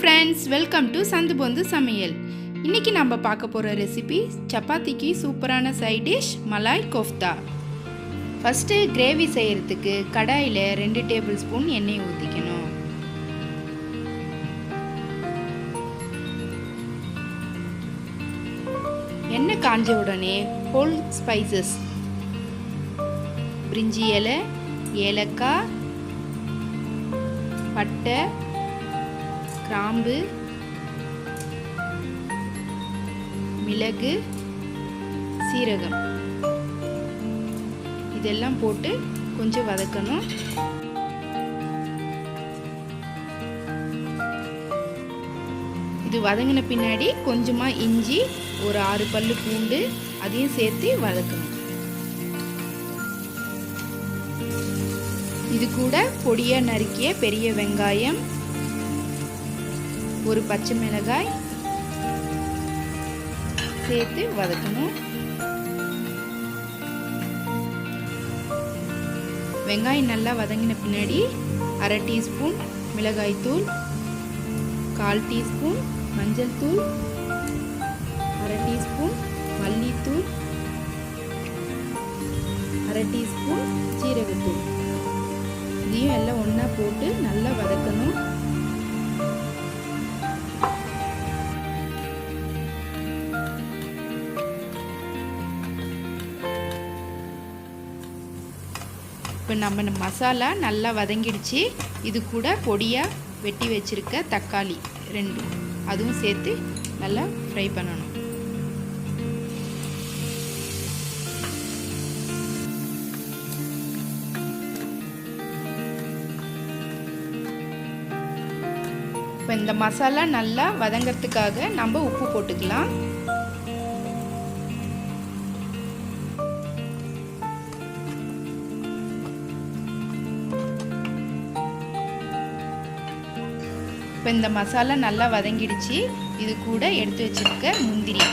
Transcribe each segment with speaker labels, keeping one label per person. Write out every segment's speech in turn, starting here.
Speaker 1: Friends, welcome to சந்து பொந்து சமையல். இன்றைக்கி நம்ம பார்க்க போகிற ரெசிபி சப்பாத்திக்கு சூப்பரான side dish malai kofta. First gravy செய்கிறதுக்கு கடாயில் 2 டேபிள் ஸ்பூன் எண்ணெய் ஊற்றிக்கணும். எண்ணெய் காஞ்ச உடனே ஹோல் ஸ்பைசஸ் பிரிஞ்சி இலை, ஏலக்காய், பட்டை, கிராம்பு, மிளகு, சீரகம் இதெல்லாம் போட்டு கொஞ்சம் வதக்கணும். இது வதங்கின பின்னாடி கொஞ்சமாக இஞ்சி, ஒரு 6 பல்லு பூண்டு அதையும் சேர்த்து வதக்கணும். இது கூட பொடியாக நறுக்கிய பெரிய வெங்காயம், ஒரு பச்சை மிளகாய் சேர்த்து வதக்கணும். வெங்காயம் நல்லா வதங்கின பின்னாடி 1/2 டீஸ்பூன் மிளகாய் தூள், 1/4 டீஸ்பூன் மஞ்சள் தூள், 1/2 டீஸ்பூன் மல்லித்தூள், 1/2 டீஸ்பூன் ஜீரகத்தூள் இதையும் எல்லாம் ஒன்றா போட்டு நல்லா வதக்கணும். இப்போ நம்ம மசாலா நல்லா வதங்கிடுச்சு. இது கூட பொடியாக வெட்டி வச்சுருக்க தக்காளி 2 அதுவும் சேர்த்து நல்லா ஃப்ரை பண்ணணும். இப்போ இந்த மசாலா நல்லா வதங்கிறதுக்காக நம்ம உப்பு போட்டுக்கலாம். இப்போ இந்த மசாலா நல்லா வதங்கிடுச்சு. இது கூட எடுத்து வச்சிருக்க முந்திரி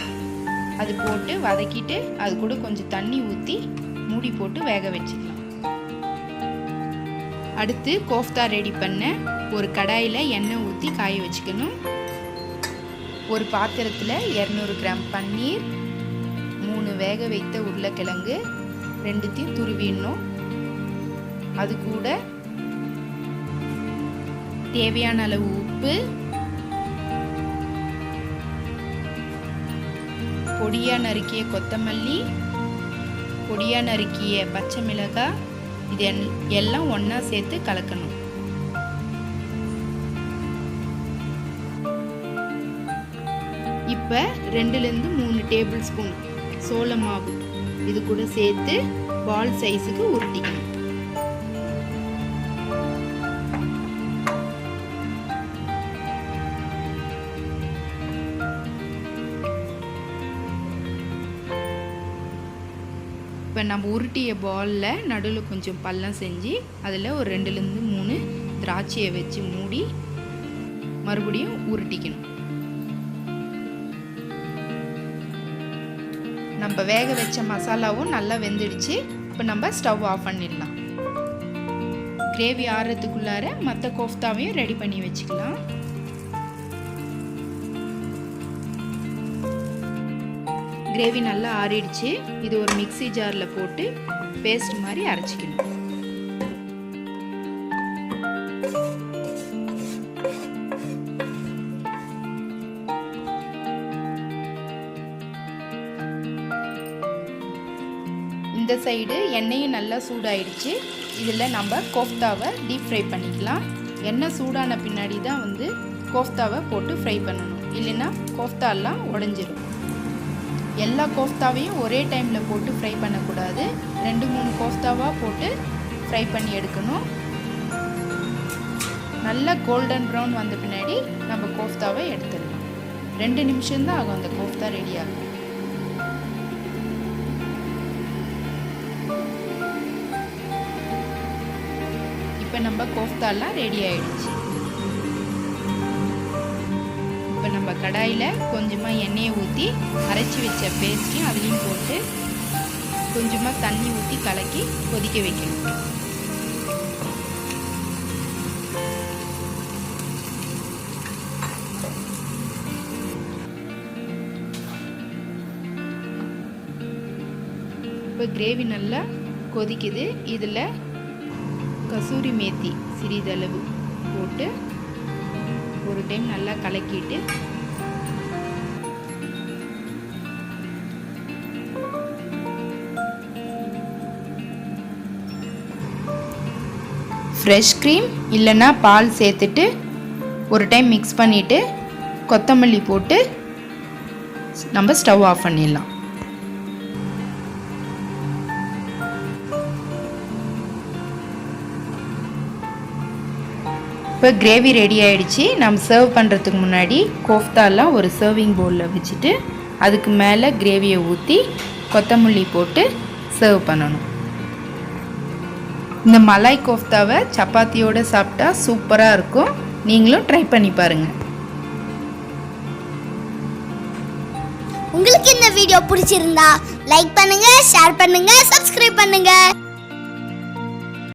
Speaker 1: அது போட்டு வதக்கிட்டு அது கூட கொஞ்சம் தண்ணி ஊற்றி மூடி போட்டு வேக வச்சுக்கலாம். அடுத்து கோஃப்தா ரெடி பண்ண ஒரு கடாயில் எண்ணெய் ஊற்றி காய வச்சுக்கணும். ஒரு பாத்திரத்தில் 200 கிராம் பன்னீர், 3 வேக வைத்த உருளைக்கிழங்கு 2த்தையும் துருவிடணும். அது கூட தேவையான அளவு உப்பு, பொடியாக நறுக்கிய கொத்தமல்லி, பொடியாக நறுக்கிய பச்சை மிளகாய் இது எல்லாம் ஒன்றா சேர்த்து கலக்கணும். இப்போ 2லேருந்து 3 டேபிள் ஸ்பூன் சோள மாவு இது கூட சேர்த்து பால் சைஸுக்கு உருட்டிக்கணும். இப்போ நம்ம உருட்டிய பாலில் நடுவில் கொஞ்சம் பள்ளம் செஞ்சு அதில் ஒரு 2லேருந்து 3 திராட்சையை வச்சு மூடி மறுபடியும் உருட்டிக்கணும். நம்ம வேக வச்ச மசாலாவும் நல்லா வெந்துடுச்சு. இப்போ நம்ம ஸ்டவ் ஆஃப் பண்ணிடலாம். கிரேவி ஆறுறதுக்குள்ளார மற்ற கோஃப்தாவையும் ரெடி பண்ணி வச்சுக்கலாம். கிரேவி நல்லா ஆறிடுச்சு. இது ஒரு மிக்ஸி ஜாரில் போட்டு பேஸ்ட் மாதிரி அரைச்சிக்கணும். இந்த சைடு எண்ணெயும் நல்லா சூடாயிடுச்சு. இதில் நம்ம கோஃப்தாவை டீப் ஃப்ரை பண்ணிக்கலாம். எண்ணெய் சூடான பின்னாடி தான் கோஃப்தாவை போட்டு ஃப்ரை பண்ணணும், இல்லைன்னா கோஃப்தாலாம் உடஞ்சிடும். எல்லா கோஃப்தாவையும் ஒரே டைமில் போட்டு ஃப்ரை பண்ணக்கூடாது. 2-3 கோஃப்தாவாக போட்டு ஃப்ரை பண்ணி எடுக்கணும். நல்லா கோல்டன் ப்ரௌன் வந்த பின்னாடி நம்ம கோஃப்தாவை எடுத்துடலாம். 2 நிமிஷம்தான் ஆகும் அந்த கோஃப்தா ரெடி ஆகும். இப்போ நம்ம கோஃப்தாலாம் ரெடி ஆகிடுச்சு. இப்போ நம்ம கடாயில் கொஞ்சமாக எண்ணெயை ஊற்றி அரைச்சி வச்ச பேஸ்ட்டையும் அதுலேயும் போட்டு கொஞ்சமாக தண்ணி ஊற்றி கலக்கி கொதிக்க வைக்கணும். இப்போ கிரேவி நல்லா கொதிக்குது. இதில் கசூரி மேத்தி சிறிதளவு போட்டு ஒரு டைம் நல்லா கலக்கிட்டு ஃப்ரெஷ் க்ரீம் இல்லைன்னா பால் சேர்த்துட்டு ஒரு டைம் மிக்ஸ் பண்ணிவிட்டு கொத்தமல்லி போட்டு நம்ம ஸ்டவ் ஆஃப் பண்ணிடலாம். இப்போ கிரேவி ரெடி ஆகிடுச்சு. நம்ம சர்வ் பண்ணுறதுக்கு முன்னாடி கோஃப்தாலாம் ஒரு சர்விங் பவுலில் வச்சுட்டு அதுக்கு மேலே கிரேவியை ஊற்றி கொத்தமல்லி போட்டு சர்வ் பண்ணணும். இந்த மலாய் கோஃப்தாவை சப்பாத்தியோடு சாப்பிட்டா சூப்பராக இருக்கும். நீங்களும் ட்ரை பண்ணி பாருங்கள்.
Speaker 2: உங்களுக்கு இந்த வீடியோ பிடிச்சிருந்தா லைக் பண்ணுங்க, ஷேர் பண்ணுங்க, சப்ஸ்கிரைப் பண்ணுங்க.